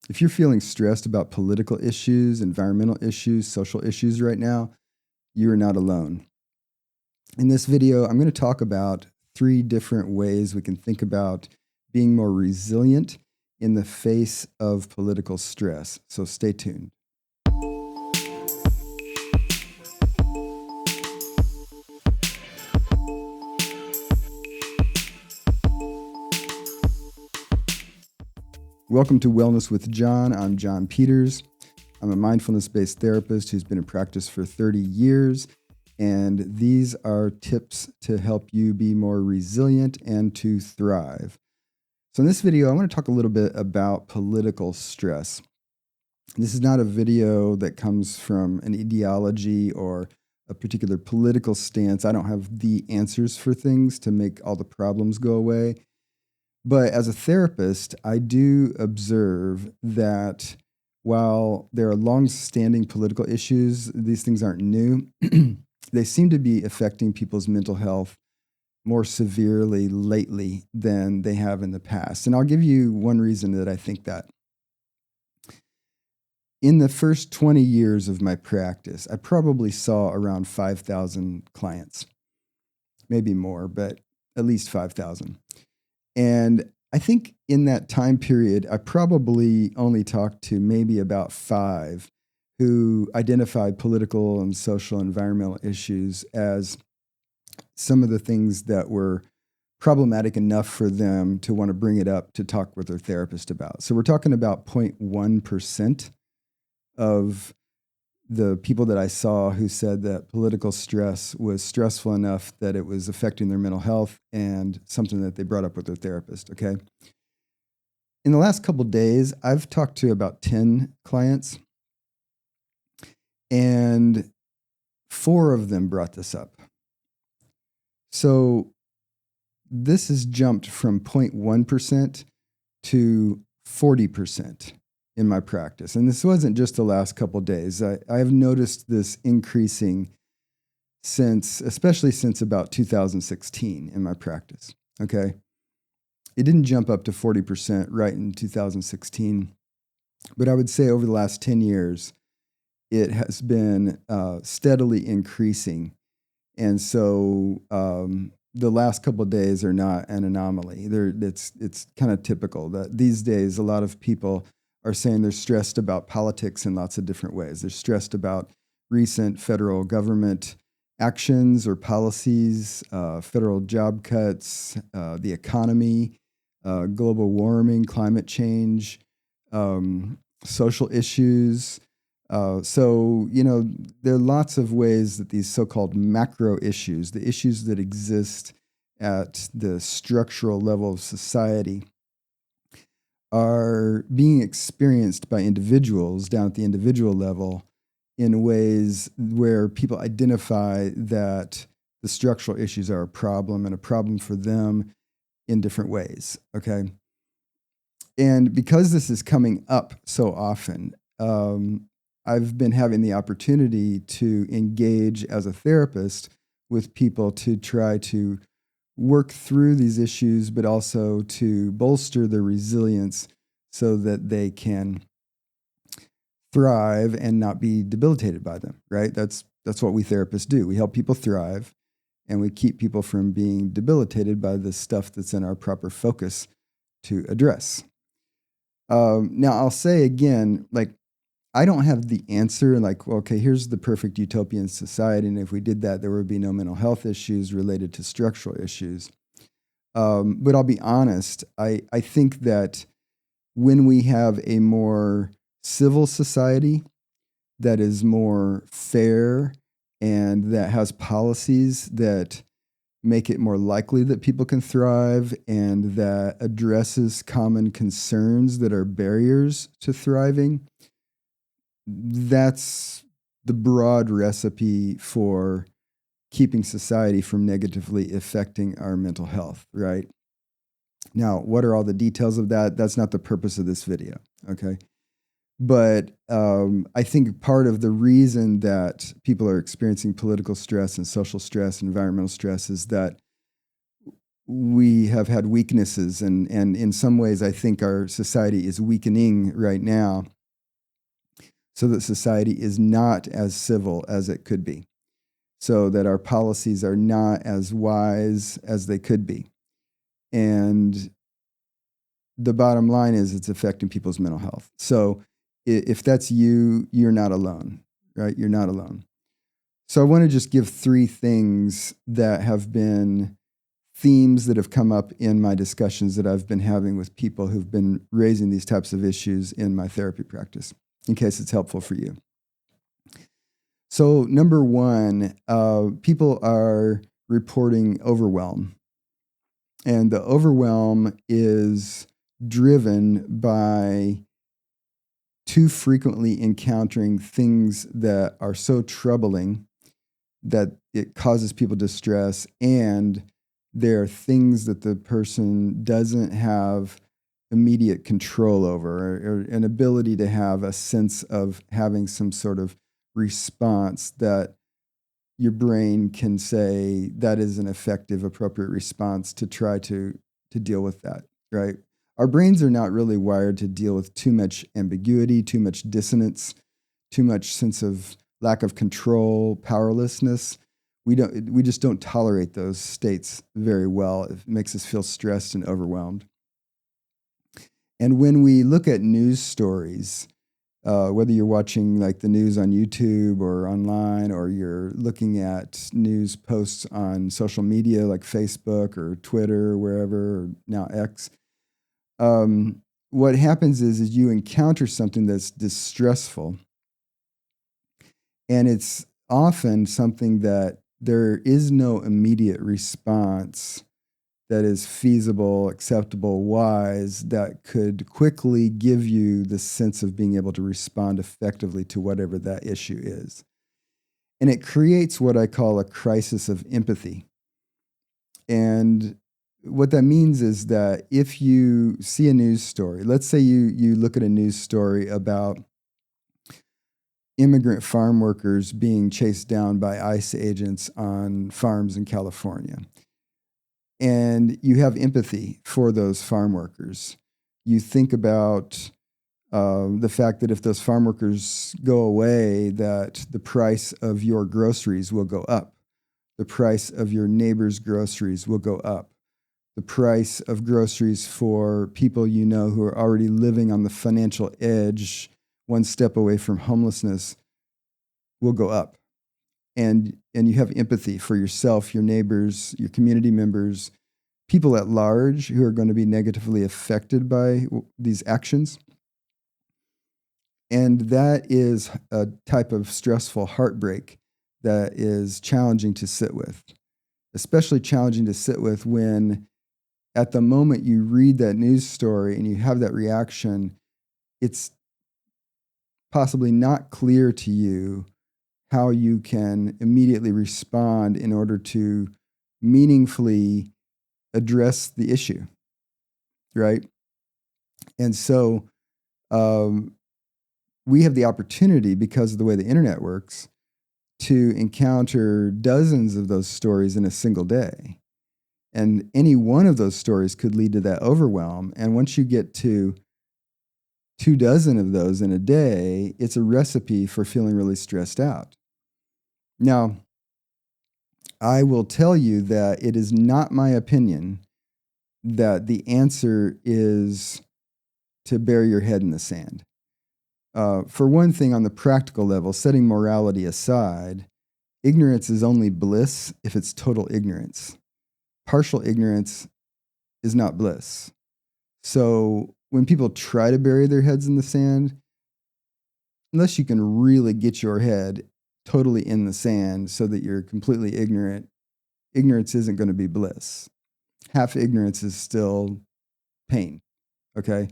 If you're feeling stressed about political issues, environmental issues, social issues right now, you are not alone. In this video, I'm going to talk about 3 different ways we can think about being more resilient in the face of political stress. So stay tuned. Welcome to Wellness with John. I'm John Peters. I'm a mindfulness-based therapist who's been in practice for 30 years. And these are tips to help you be more resilient and to thrive. So in this video, I want to talk a little bit about political stress. This is not a video that comes from an ideology or a particular political stance. I don't have the answers for things to make all the problems go away. But as a therapist, I do observe that while there are long-standing political issues, these things aren't new. They seem to be affecting people's mental health more severely lately than they have in the past. And I'll give you one reason that I think that. In the first 20 years of my practice, I probably saw around 5,000 clients, maybe more, but at least 5,000. And I think in that time period, I probably only talked to maybe about 5 who identified political and social environmental issues as some of the things that were problematic enough for them to want to bring it up to talk with their therapist about. So we're talking about 0.1% of the people that I saw who said that political stress was stressful enough that it was affecting their mental health and something that they brought up with their therapist, okay? In the last couple of days, I've talked to about 10 clients, and 4 of them brought this up. So this has jumped from 0.1% to 40% in my practice. And this wasn't just the last couple of days. I have noticed this increasing especially since about 2016 in my practice, okay? It didn't jump up to 40% right in 2016, but I would say over the last 10 years, it has been steadily increasing. And so the last couple of days are not an anomaly. It's kind of typical that these days a lot of people are saying they're stressed about politics in lots of different ways. They're stressed about recent federal government actions or policies, federal job cuts, the economy, global warming, climate change, social issues. So, there are lots of ways that these so-called macro issues, the issues that exist at the structural level of society, are being experienced by individuals down at the individual level in ways where people identify that the structural issues are a problem and a problem for them in different ways, okay? And because this is coming up so often, I've been having the opportunity to engage as a therapist with people to try to work through these issues, but also to bolster their resilience so that they can thrive and not be debilitated by them, right? That's what we therapists do. We help people thrive, and we keep people from being debilitated by the stuff that's in our proper focus to address. Now, I'll say again, I don't have the answer, okay, here's the perfect utopian society, and if we did that, there would be no mental health issues related to structural issues. But I'll be honest, I think that when we have a more civil society that is more fair and that has policies that make it more likely that people can thrive and that addresses common concerns that are barriers to thriving, that's the broad recipe for keeping society from negatively affecting our mental health, right? Now, what are all the details of that? That's not the purpose of this video, okay? But I think part of the reason that people are experiencing political stress and social stress and environmental stress is that we have had weaknesses, and in some ways, I think our society is weakening right now, so that society is not as civil as it could be, so that our policies are not as wise as they could be. And the bottom line is it's affecting people's mental health. So if that's you, you're not alone, right? You're not alone. So I want to just give 3 things that have been themes that have come up in my discussions that I've been having with people who've been raising these types of issues in my therapy practice, in case it's helpful for you. So number 1, people are reporting overwhelm. And the overwhelm is driven by too frequently encountering things that are so troubling that it causes people distress, and there are things that the person doesn't have immediate control over, or an ability to have a sense of having some sort of response that your brain can say that is an effective, appropriate response to try to deal with that, right? Our brains are not really wired to deal with too much ambiguity, too much dissonance, too much sense of lack of control, powerlessness. We just don't tolerate those states very well. It makes us feel stressed and overwhelmed. And when we look at news stories, whether you're watching like the news on YouTube or online, or you're looking at news posts on social media like Facebook or Twitter or wherever, or now X, what happens is you encounter something that's distressful, and it's often something that there is no immediate response that is feasible, acceptable, wise, that could quickly give you the sense of being able to respond effectively to whatever that issue is. And it creates what I call a crisis of empathy. And what that means is that if you see a news story, let's say you look at a news story about immigrant farm workers being chased down by ICE agents on farms in California, and you have empathy for those farm workers. You think about the fact that if those farm workers go away, that the price of your groceries will go up. The price of your neighbor's groceries will go up. The price of groceries for people you know who are already living on the financial edge, one step away from homelessness, will go up. And you have empathy for yourself, your neighbors, your community members, people at large who are going to be negatively affected by these actions. And that is a type of stressful heartbreak that is challenging to sit with, especially challenging to sit with when at the moment you read that news story and you have that reaction, it's possibly not clear to you how you can immediately respond in order to meaningfully address the issue, right? And so we have the opportunity, because of the way the internet works, to encounter dozens of those stories in a single day. And any one of those stories could lead to that overwhelm. And once you get to 24 of those in a day, it's a recipe for feeling really stressed out. Now, I will tell you that it is not my opinion that the answer is to bury your head in the sand. For one thing, on the practical level, setting morality aside, ignorance is only bliss if it's total ignorance. Partial ignorance is not bliss. So when people try to bury their heads in the sand, unless you can really get your head totally in the sand so that you're completely ignorant, ignorance isn't going to be bliss. Half ignorance is still pain, okay?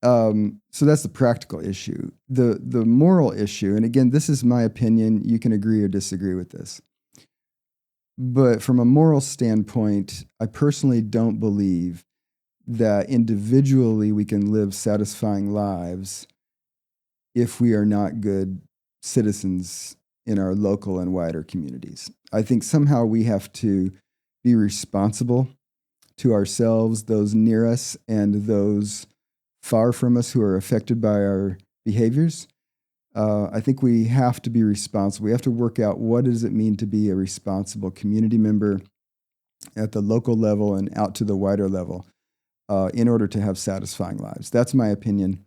So that's the practical issue. The moral issue, and again, this is my opinion, you can agree or disagree with this. But from a moral standpoint, I personally don't believe that individually we can live satisfying lives if we are not good citizens in our local and wider communities. I think somehow we have to be responsible to ourselves, those near us, and those far from us who are affected by our behaviors. I think we have to be responsible. We have to work out what does it mean to be a responsible community member at the local level and out to the wider level in order to have satisfying lives. That's my opinion.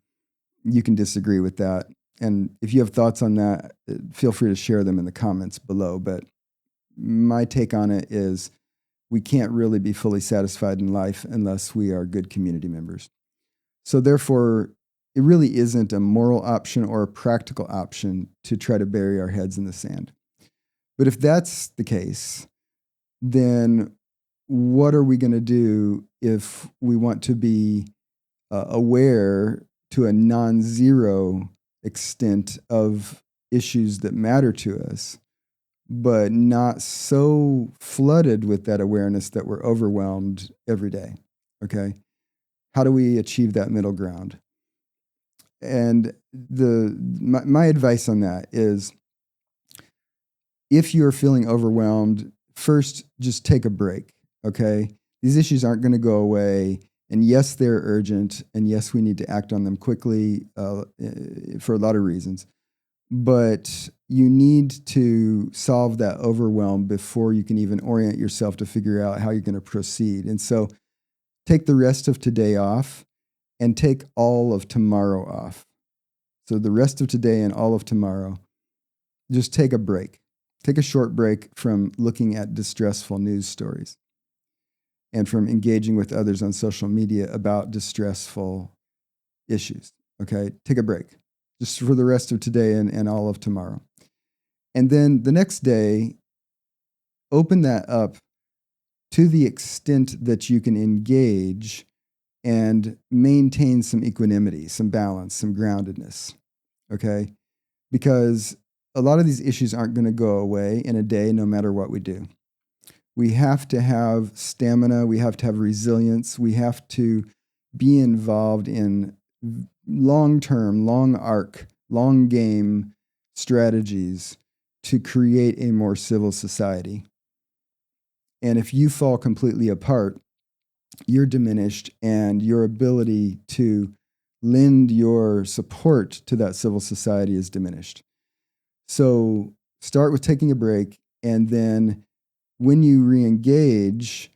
You can disagree with that. And if you have thoughts on that, feel free to share them in the comments below. But my take on it is we can't really be fully satisfied in life unless we are good community members. So therefore, it really isn't a moral option or a practical option to try to bury our heads in the sand. But if that's the case, then what are we going to do if we want to be aware to a non-zero extent of issues that matter to us, but not so flooded with that awareness that we're overwhelmed every day? Okay. How do we achieve that middle ground? And my advice on that is, if you're feeling overwhelmed, first, just take a break, okay? These issues aren't going to go away. And yes, they're urgent. And yes, we need to act on them quickly for a lot of reasons. But you need to solve that overwhelm before you can even orient yourself to figure out how you're going to proceed. And so take the rest of today off and take all of tomorrow off. So the rest of today and all of tomorrow, just take a break. Take a short break from looking at distressful news stories and from engaging with others on social media about distressful issues. Okay, take a break just for the rest of today and all of tomorrow. And then the next day, open that up to the extent that you can engage and maintain some equanimity, some balance, some groundedness, okay? Because a lot of these issues aren't going to go away in a day, no matter what we do. We have to have stamina. We have to have resilience. We have to be involved in long-term, long arc, long game strategies to create a more civil society. And if you fall completely apart, you're diminished, and your ability to lend your support to that civil society is diminished. So start with taking a break, and then when you re-engage,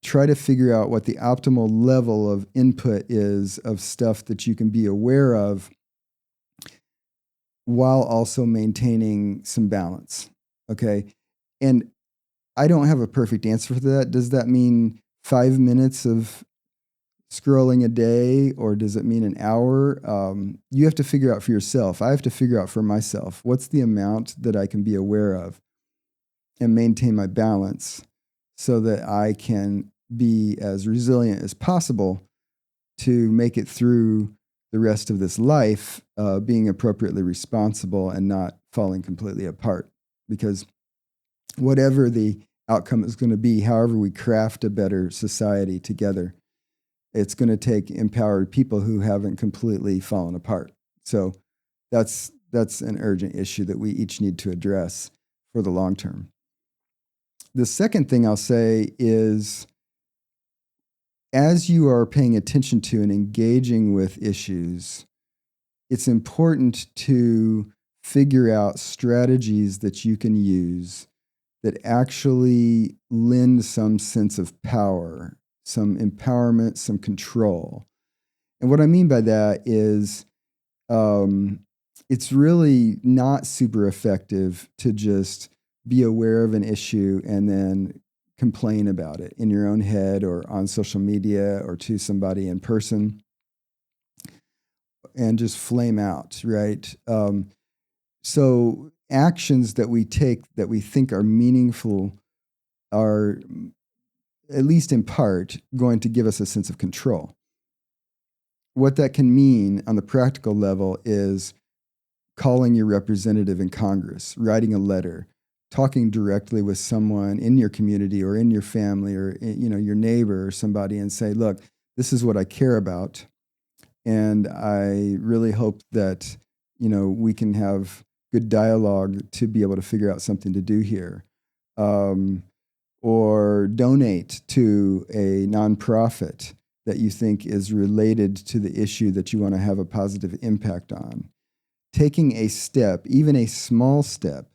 try to figure out what the optimal level of input is of stuff that you can be aware of while also maintaining some balance, okay? And I don't have a perfect answer for that. Does that mean 5 minutes of scrolling a day, or does it mean an hour? You have to figure out for yourself. I have to figure out for myself, what's the amount that I can be aware of and maintain my balance so that I can be as resilient as possible to make it through the rest of this life, being appropriately responsible and not falling completely apart. Because whatever the outcome is going to be, however we craft a better society together, it's going to take empowered people who haven't completely fallen apart. So that's an urgent issue that we each need to address for the long term. The second thing I'll say is, as you are paying attention to and engaging with issues, it's important to figure out strategies that you can use that actually lend some sense of power, some empowerment, some control. And what I mean by that is it's really not super effective to just be aware of an issue and then complain about it in your own head or on social media or to somebody in person and just flame out, right? So actions that we take that we think are meaningful are, at least in part, going to give us a sense of control. What that can mean on the practical level is calling your representative in Congress, writing a letter, talking directly with someone in your community or in your family or your neighbor or somebody, and say, look, this is what I care about, and I really hope that we can have good dialogue to be able to figure out something to do here. or donate to a nonprofit that you think is related to the issue that you want to have a positive impact on. Taking a step, even a small step,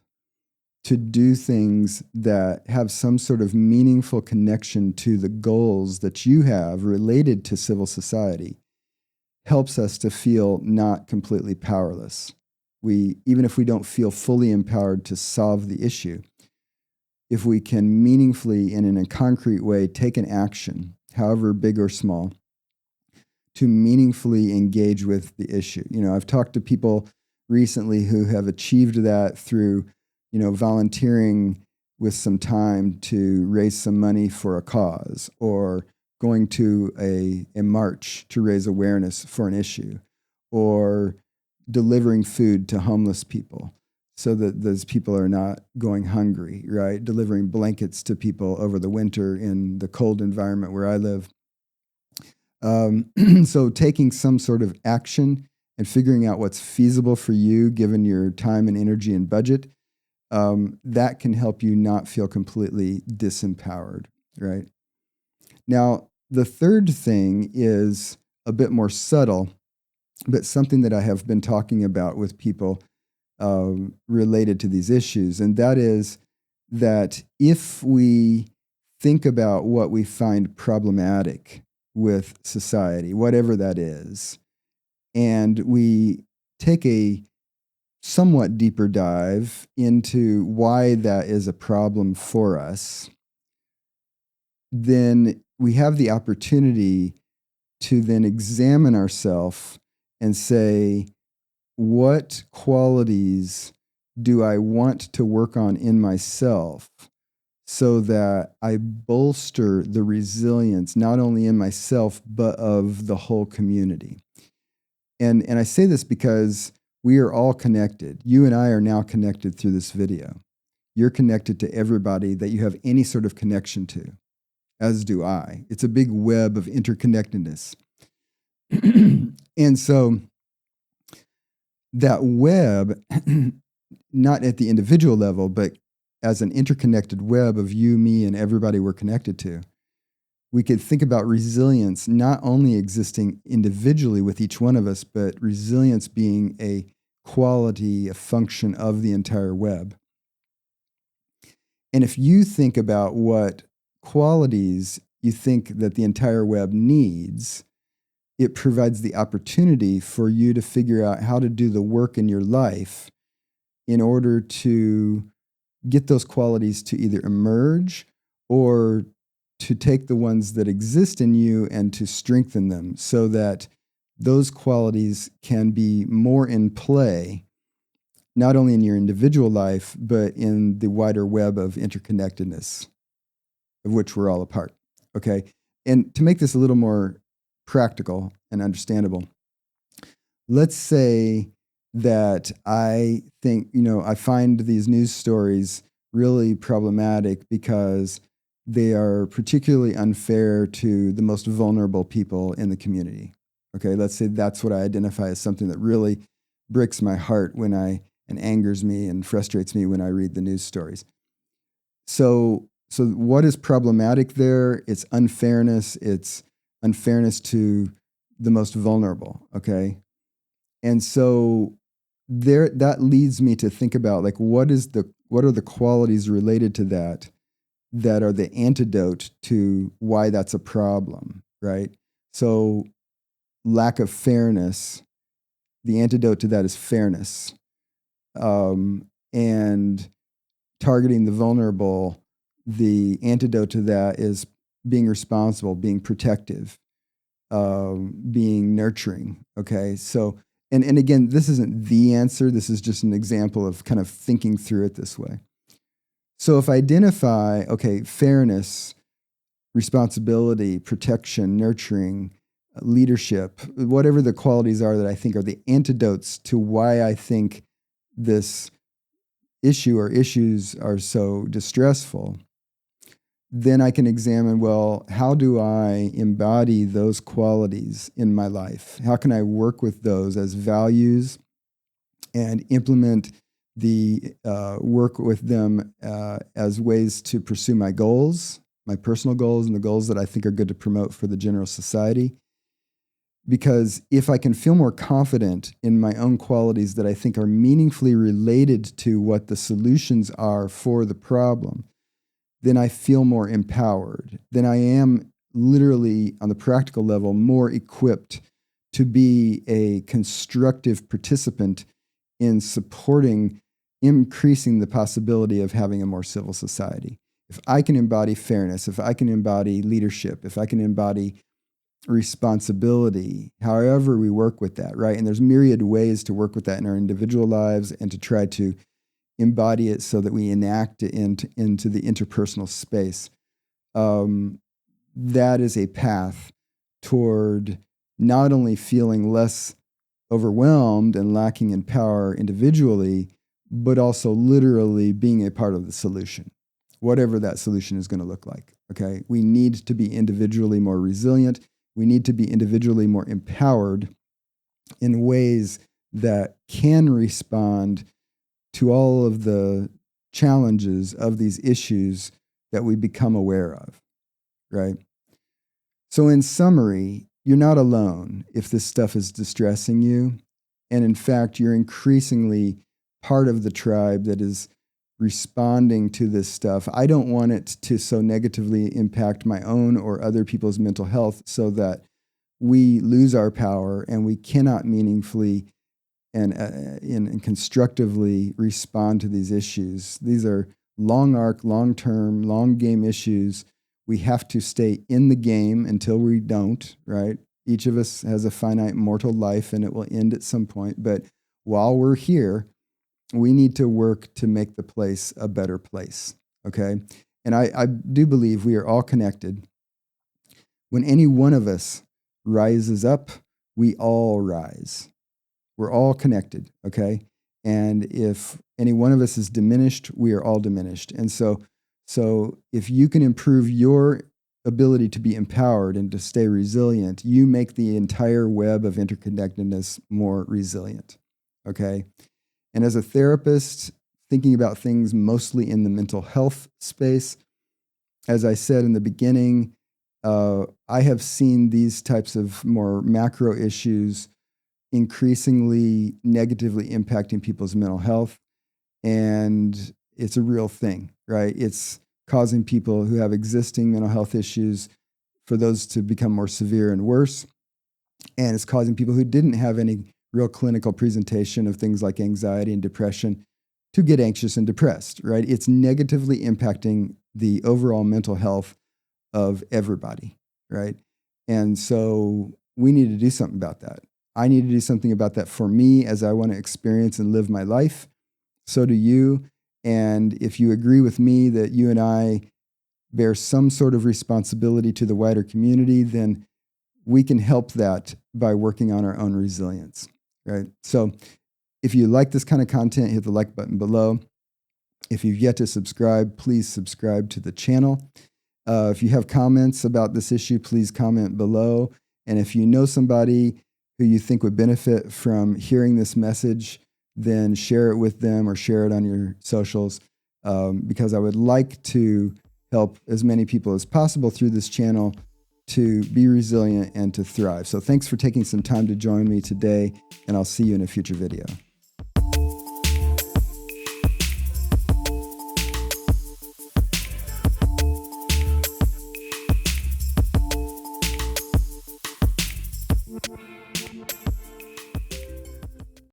to do things that have some sort of meaningful connection to the goals that you have related to civil society helps us to feel not completely powerless. Even if we don't feel fully empowered to solve the issue, if we can meaningfully and in a concrete way take an action, however big or small, to meaningfully engage with the issue. I've talked to people recently who have achieved that through volunteering with some time to raise some money for a cause, or going to a march to raise awareness for an issue, or delivering food to homeless people so that those people are not going hungry, right? Delivering blankets to people over the winter in the cold environment where I live. So taking some sort of action and figuring out what's feasible for you, given your time and energy and budget, that can help you not feel completely disempowered, right? Now, the third thing is a bit more subtle, but something that I have been talking about with people related to these issues, and that is that if we think about what we find problematic with society, whatever that is, and we take a somewhat deeper dive into why that is a problem for us, then we have the opportunity to then examine ourselves and say, what qualities do I want to work on in myself so that I bolster the resilience, not only in myself, but of the whole community? And I say this because we are all connected. You and I are now connected through this video. You're connected to everybody that you have any sort of connection to, as do I. It's a big web of interconnectedness. And so that web, not at the individual level, but as an interconnected web of you, me, and everybody we're connected to, we could think about resilience not only existing individually with each one of us, but resilience being a quality, a function of the entire web. And if you think about what qualities you think that the entire web needs, it provides the opportunity for you to figure out how to do the work in your life in order to get those qualities to either emerge or to take the ones that exist in you and to strengthen them so that those qualities can be more in play, not only in your individual life, but in the wider web of interconnectedness of which we're all a part. Okay. And to make this a little more practical and understandable, let's say that I think, I find these news stories really problematic because they are particularly unfair to the most vulnerable people in the community. Okay, let's say that's what I identify as something that really breaks my heart and angers me and frustrates me when I read the news stories. So what is problematic there? It's unfairness. It's unfairness to the most vulnerable. Okay, and so that leads me to think about what are the qualities related to that are the antidote to why that's a problem, right? So lack of fairness, the antidote to that is fairness. And targeting the vulnerable, the antidote to that is being responsible, being protective, being nurturing, okay? So, and again, this isn't the answer. This is just an example of kind of thinking through it this way. So if I identify, okay, fairness, responsibility, protection, nurturing, leadership, whatever the qualities are that I think are the antidotes to why I think this issue or issues are so distressful, then I can examine, well, how do I embody those qualities in my life? How can I work with those as values and implement the work with them as ways to pursue my goals, my personal goals, and the goals that I think are good to promote for the general society. Because if I can feel more confident in my own qualities that I think are meaningfully related to what the solutions are for the problem, then I feel more empowered. Then I am literally, on the practical level, more equipped to be a constructive participant in supporting increasing the possibility of having a more civil society. If I can embody fairness, if I can embody leadership, if I can embody responsibility, however we work with that, right? And there's myriad ways to work with that in our individual lives and to try to embody it so that we enact it into the interpersonal space. That is a path toward not only feeling less overwhelmed and lacking in power individually, but also literally being a part of the solution, whatever that solution is going to look like. Okay, we need to be individually more resilient. We need to be individually more empowered in ways that can respond to all of the challenges of these issues that we become aware of, right? So in summary, you're not alone if this stuff is distressing you. And in fact, you're increasingly part of the tribe that is responding to this stuff. I don't want it to so negatively impact my own or other people's mental health so that we lose our power and we cannot meaningfully and constructively respond to these issues. These are long arc, long-term, long game issues. We have to stay in the game until we don't, right? Each of us has a finite mortal life and it will end at some point. But while we're here, we need to work to make the place a better place, okay? And I do believe we are all connected. When any one of us rises up, we all rise. We're all connected, okay? And if any one of us is diminished, we are all diminished. And so if you can improve your ability to be empowered and to stay resilient, you make the entire web of interconnectedness more resilient, okay? And as a therapist, thinking about things mostly in the mental health space, as I said in the beginning, I have seen these types of more macro issues increasingly negatively impacting people's mental health. And it's a real thing, right? It's causing people who have existing mental health issues for those to become more severe and worse. And it's causing people who didn't have any real clinical presentation of things like anxiety and depression to get anxious and depressed, right? It's negatively impacting the overall mental health of everybody, right? And so we need to do something about that. I need to do something about that for me as I want to experience and live my life. So do you. And if you agree with me that you and I bear some sort of responsibility to the wider community, then we can help that by working on our own resilience, right? So if you like this kind of content, hit the like button below. If you've yet to subscribe, please subscribe to the channel. If you have comments about this issue, please comment below. And if you know somebody who you think would benefit from hearing this message, then share it with them or share it on your socials, because I would like to help as many people as possible through this channel to be resilient and to thrive. So thanks for taking some time to join me today, and I'll see you in a future video.